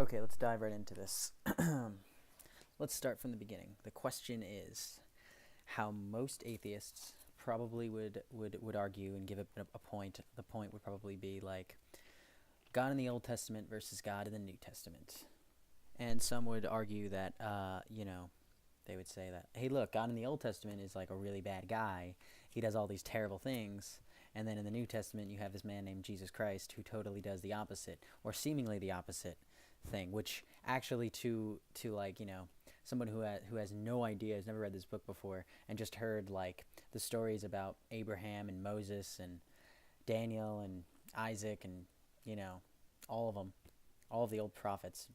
Okay, let's dive right into this. Let's start from the beginning. The question is how most atheists probably would argue and give a point. The point would probably be like God in the Old Testament versus God in the New Testament. And some would argue that, they would say that, hey, look, God in the Old Testament is like a really bad guy. He does all these terrible things. And then in the New Testament, you have this man named Jesus Christ who totally does the opposite, or seemingly the opposite thing, which actually to like, someone who has no idea, has never read this book before, and just heard like the stories about Abraham and Moses and Daniel and Isaac and, you know, all of them, all of the old prophets,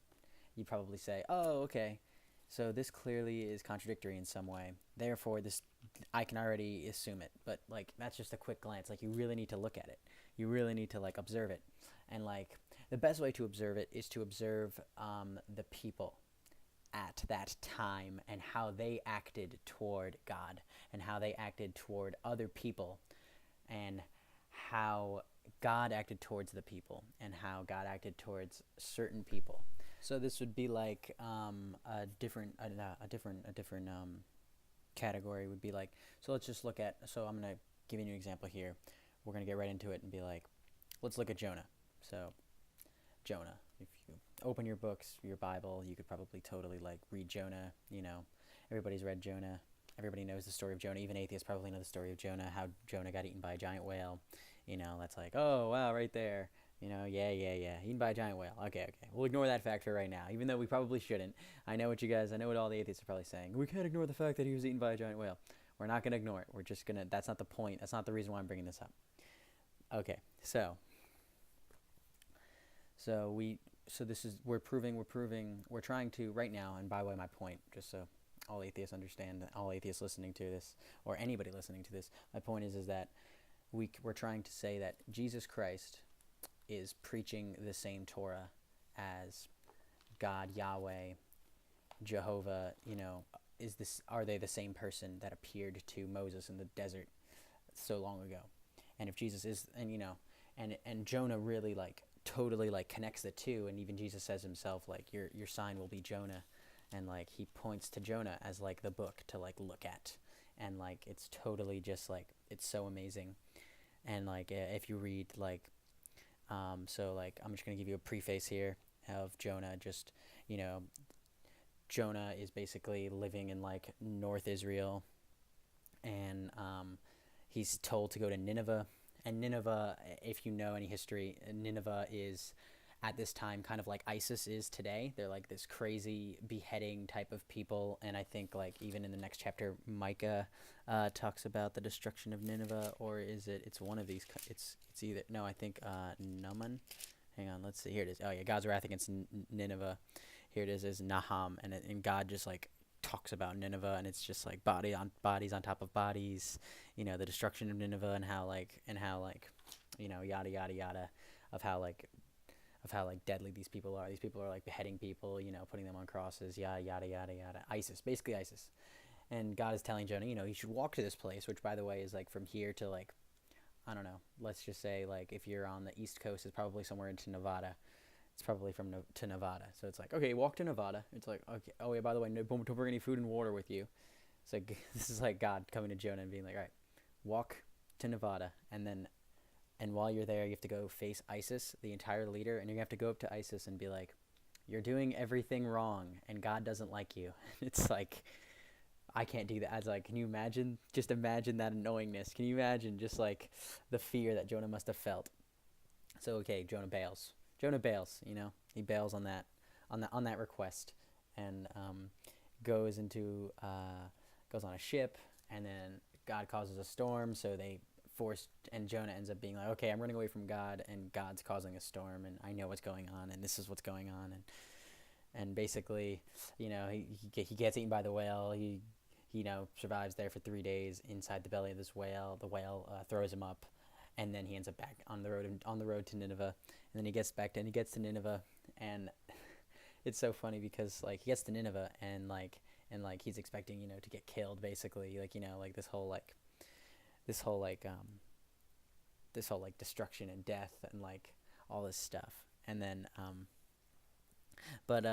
you probably say, oh, okay, so this clearly is contradictory in some way. Therefore, this I can already assume it. But like that's just a quick glance. Like you really need to look at it. You really need to like observe it. And like the best way to observe it is to observe the people at that time and how they acted toward God and how they acted toward other people and how God acted towards the people and how God acted towards certain people. So this would be like a different category would be like, so let's just look at, so I'm going to give you an example here. We're going to get right into it and be like, let's look at Jonah. So Jonah, if you open your books, your Bible, you could probably totally like read Jonah. Everybody's read Jonah. Everybody knows the story of Jonah. Even atheists probably know the story of Jonah, how Jonah got eaten by a giant whale. That's like, oh, wow, right there. Yeah. Eaten by a giant whale. Okay. We'll ignore that fact for right now, even though we probably shouldn't. I know what all the atheists are probably saying. We can't ignore the fact that he was eaten by a giant whale. We're not going to ignore it. We're just going to, that's not the point. That's not the reason why I'm bringing this up. Okay, we're trying to, right now, and by the way, my point, just so all atheists understand, all atheists listening to this, or anybody listening to this, my point is that we're trying to say that Jesus Christ is preaching the same Torah as God, Yahweh, Jehovah. Are they the same person that appeared to Moses in the desert so long ago? And if Jesus is, and Jonah really like totally like connects the two, and even Jesus says himself like your sign will be Jonah, and like he points to Jonah as like the book to like look at, and like it's totally just like it's so amazing. And like if you read like so like I'm just gonna give you a preface here of Jonah. Just you know, Jonah is basically living in like North Israel, and he's told to go to Nineveh. And Nineveh, if you know any history, Nineveh is at this time kind of like ISIS is today. They're like this crazy beheading type of people, and I think like even in the next chapter, Micah talks about the destruction of Nineveh, or is it? It's one of these. It's either no. I think Numan. Hang on, let's see. Here it is. Oh yeah, God's wrath against Nineveh. Here it is Nahum, and God just like talks about Nineveh, and it's just like bodies on top of bodies, the destruction of Nineveh, and how like yada yada yada, of how like deadly these people are. These people are like beheading people, putting them on crosses, yada yada yada yada. ISIS, basically ISIS. And God is telling Jonah, you should walk to this place, which by the way is like from here to like, I don't know, let's just say like if you're on the East Coast, it's probably somewhere into Nevada. It's probably to Nevada. So it's like, okay, walk to Nevada. It's like, okay, oh yeah, by the way, no, don't bring any food and water with you. It's like, this is like God coming to Jonah and being like, all right, walk to Nevada. And while you're there, you have to go face ISIS, the entire leader, and you're going to have to go up to ISIS and be like, you're doing everything wrong, and God doesn't like you. It's like, I can't do that. I was like, can you imagine? Just imagine that annoyingness. Can you imagine just like the fear that Jonah must have felt? So okay, Jonah bails. He bails on that request, and goes into goes on a ship, and then God causes a storm, so they forced, and Jonah ends up being like, okay, I'm running away from God, and God's causing a storm, and I know what's going on, and this is what's going on, and basically, he gets eaten by the whale. He survives there for 3 days inside the belly of this whale. The whale throws him up, and then he ends up back on the road to Nineveh. And then he gets to Nineveh, and it's so funny because like he gets to Nineveh, and he's expecting to get killed, basically, like this whole like destruction and death and like all this stuff. And then But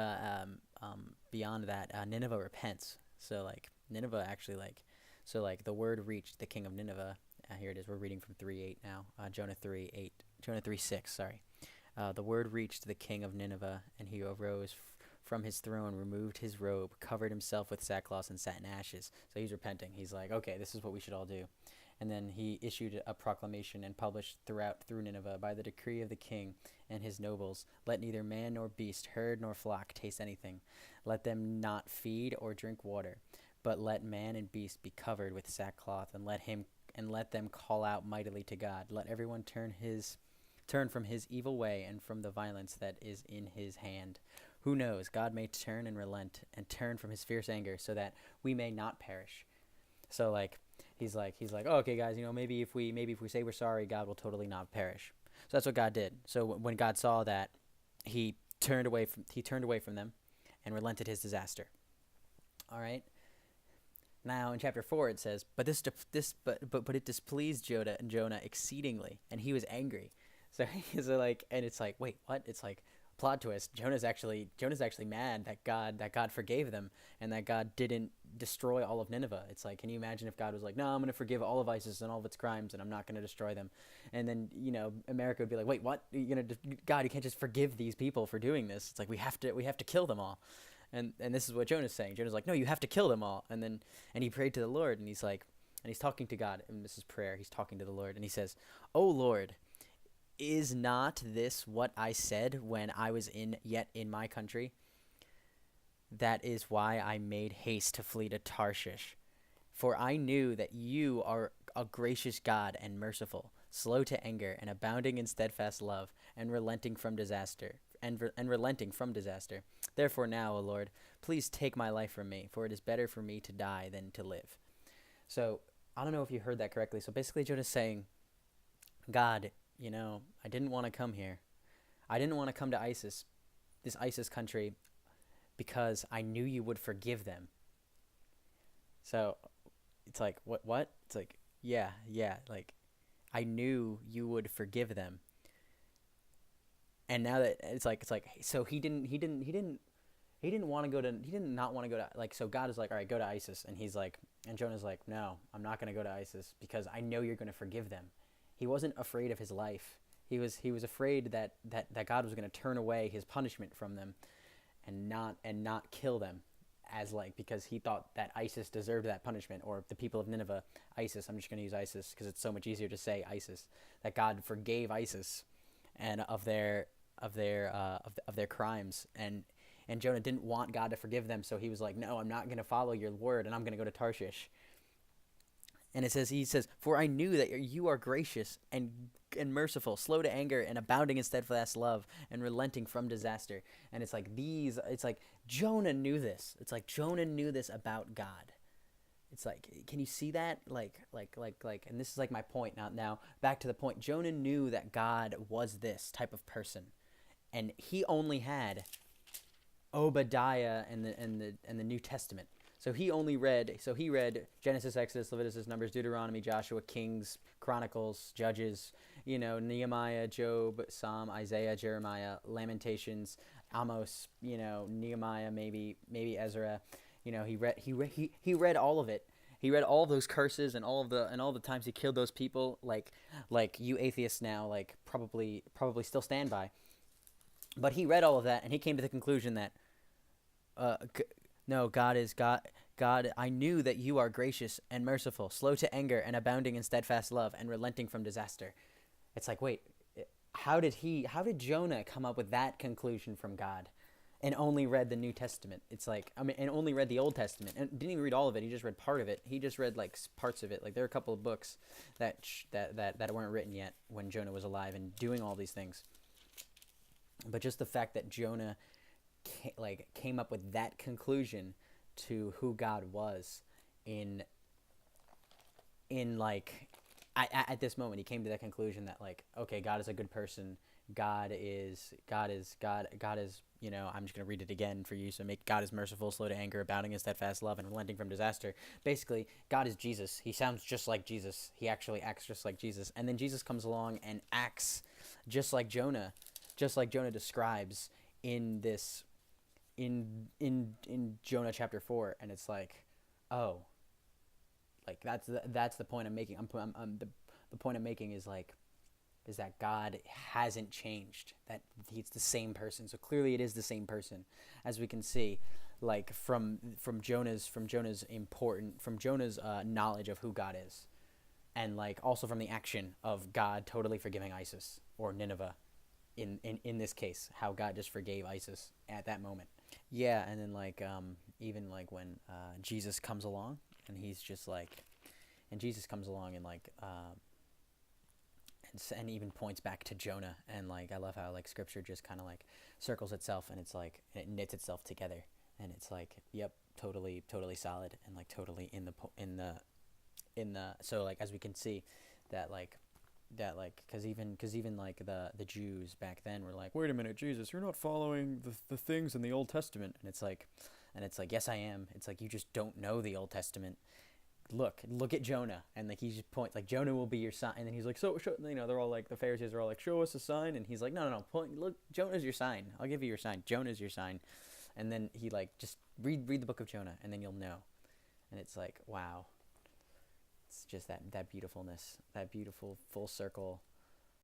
beyond that, Nineveh repents. So like Nineveh actually so like the word reached the king of Nineveh. Here it is. We're reading from 3:8 now. Jonah 3:8. Jonah 3:6. Sorry. The word reached the king of Nineveh, and he arose from his throne, removed his robe, covered himself with sackcloth, and sat in ashes. So he's repenting. He's like, okay, this is what we should all do. And then he issued a proclamation and published through Nineveh, by the decree of the king and his nobles, let neither man nor beast, herd nor flock taste anything. Let them not feed or drink water, but let man and beast be covered with sackcloth, and let them call out mightily to God. Let everyone turn from his evil way and from the violence that is in his hand. Who knows? God may turn and relent and turn from his fierce anger, so that we may not perish. So like he's like, oh, okay, guys, maybe if we say we're sorry, God will totally not perish. So that's what God did. So when God saw that, he turned away from them and relented his disaster. All right. Now in chapter 4 it says, but it displeased Jonah exceedingly, and he was angry. So he's like, and it's like, wait, what? It's like, plot twist. Jonah's actually mad that God forgave them, and that God didn't destroy all of Nineveh. It's like, can you imagine if God was like, no, I'm going to forgive all of ISIS and all of its crimes, and I'm not going to destroy them? And then America would be like, wait, what? God, you can't just forgive these people for doing this. It's like, we have to kill them all. And this is what Jonah's saying. Jonah's like, no, you have to kill them all. And he prayed to the Lord, and he's like, and he's talking to God, and this is prayer. He's talking to the Lord, and he says, "O Lord, is not this what I said when I was yet in my country? That is why I made haste to flee to Tarshish. For I knew that you are a gracious God and merciful, slow to anger, and abounding in steadfast love, and relenting from disaster. Therefore now, O Lord, please take my life from me, for it is better for me to die than to live." So I don't know if you heard that correctly. So basically Jonah's saying, God, I didn't want to come here. I didn't want to come to this ISIS country, because I knew you would forgive them. So it's like, what? It's like, yeah, like I knew you would forgive them. And now that it's like, so he didn't want to go to, he did not want to go to, like, so God is like, all right, go to ISIS. And he's like, and Jonah's like, no, I'm not going to go to ISIS, because I know you're going to forgive them. He wasn't afraid of his life. He was afraid that God was going to turn away his punishment from them and not kill them, because he thought that ISIS deserved that punishment, or the people of Nineveh. ISIS, I'm just going to use ISIS because it's so much easier to say ISIS, that God forgave ISIS and of their crimes, and Jonah didn't want God to forgive them, so he was like, no, I'm not going to follow your word, and I'm going to go to Tarshish. And he says, for I knew that you are gracious and merciful, slow to anger, and abounding in steadfast love, and relenting from disaster. And it's like Jonah knew this. It's like Jonah knew this about God. It's like, can you see that? Like, and this is like my point now. Back to the point. Jonah knew that God was this type of person, and he only had Obadiah and the New Testament. So he read Genesis, Exodus, Leviticus, Numbers, Deuteronomy, Joshua, Kings, Chronicles, Judges, Nehemiah, Job, Psalm, Isaiah, Jeremiah, Lamentations, Amos, Nehemiah, maybe Ezra. He read all of it. He read all of those curses and all the times he killed those people, like you atheists now probably still stand by. But he read all of that, and he came to the conclusion that no, God is God. God, I knew that you are gracious and merciful, slow to anger, and abounding in steadfast love, and relenting from disaster. It's like, wait, how did Jonah come up with that conclusion from God, and only read the New Testament? It's like, and only read the Old Testament, and didn't even read all of it. He just read part of it. He just read parts of it. Like, there are a couple of books that weren't written yet when Jonah was alive and doing all these things. But just the fact that Jonah came up with that conclusion to who God was at this moment, he came to that conclusion that, okay, God is a good person. God is I'm just going to read it again for you. So God is merciful, slow to anger, abounding in steadfast love, and relenting from disaster. Basically, God is Jesus. He sounds just like Jesus. He actually acts just like Jesus. And then Jesus comes along and acts just like Jonah describes in this in Jonah chapter 4, and it's like, oh, like that's the point I'm making. The point I'm making is like, is that God hasn't changed, that he's the same person. So clearly it is the same person, as we can see, like from Jonah's knowledge of who God is, and like also from the action of God totally forgiving Isis or Nineveh, in this case, how God just forgave Isis at that moment. Yeah, and then like even like when Jesus comes along, and he's just like, and Jesus comes along and like and even points back to Jonah, and like I love how like scripture just kind of like circles itself, and it's like, and it knits itself together, and it's like, yep, totally solid, and like totally in the so like as we can see that like because even like the Jews back then were like, wait a minute, Jesus, you're not following the things in the Old Testament, and it's like, yes I am. It's like, you just don't know the Old Testament. Look at Jonah, and like he just points like, Jonah will be your sign, and then he's like, so they're all like, the Pharisees are all like, show us a sign, and he's like, no, point, look, Jonah's your sign, I'll give you your sign, Jonah's your sign. And then he like, just read the book of Jonah, and then you'll know. And it's like, wow, it's just that beautifulness, that beautiful full circle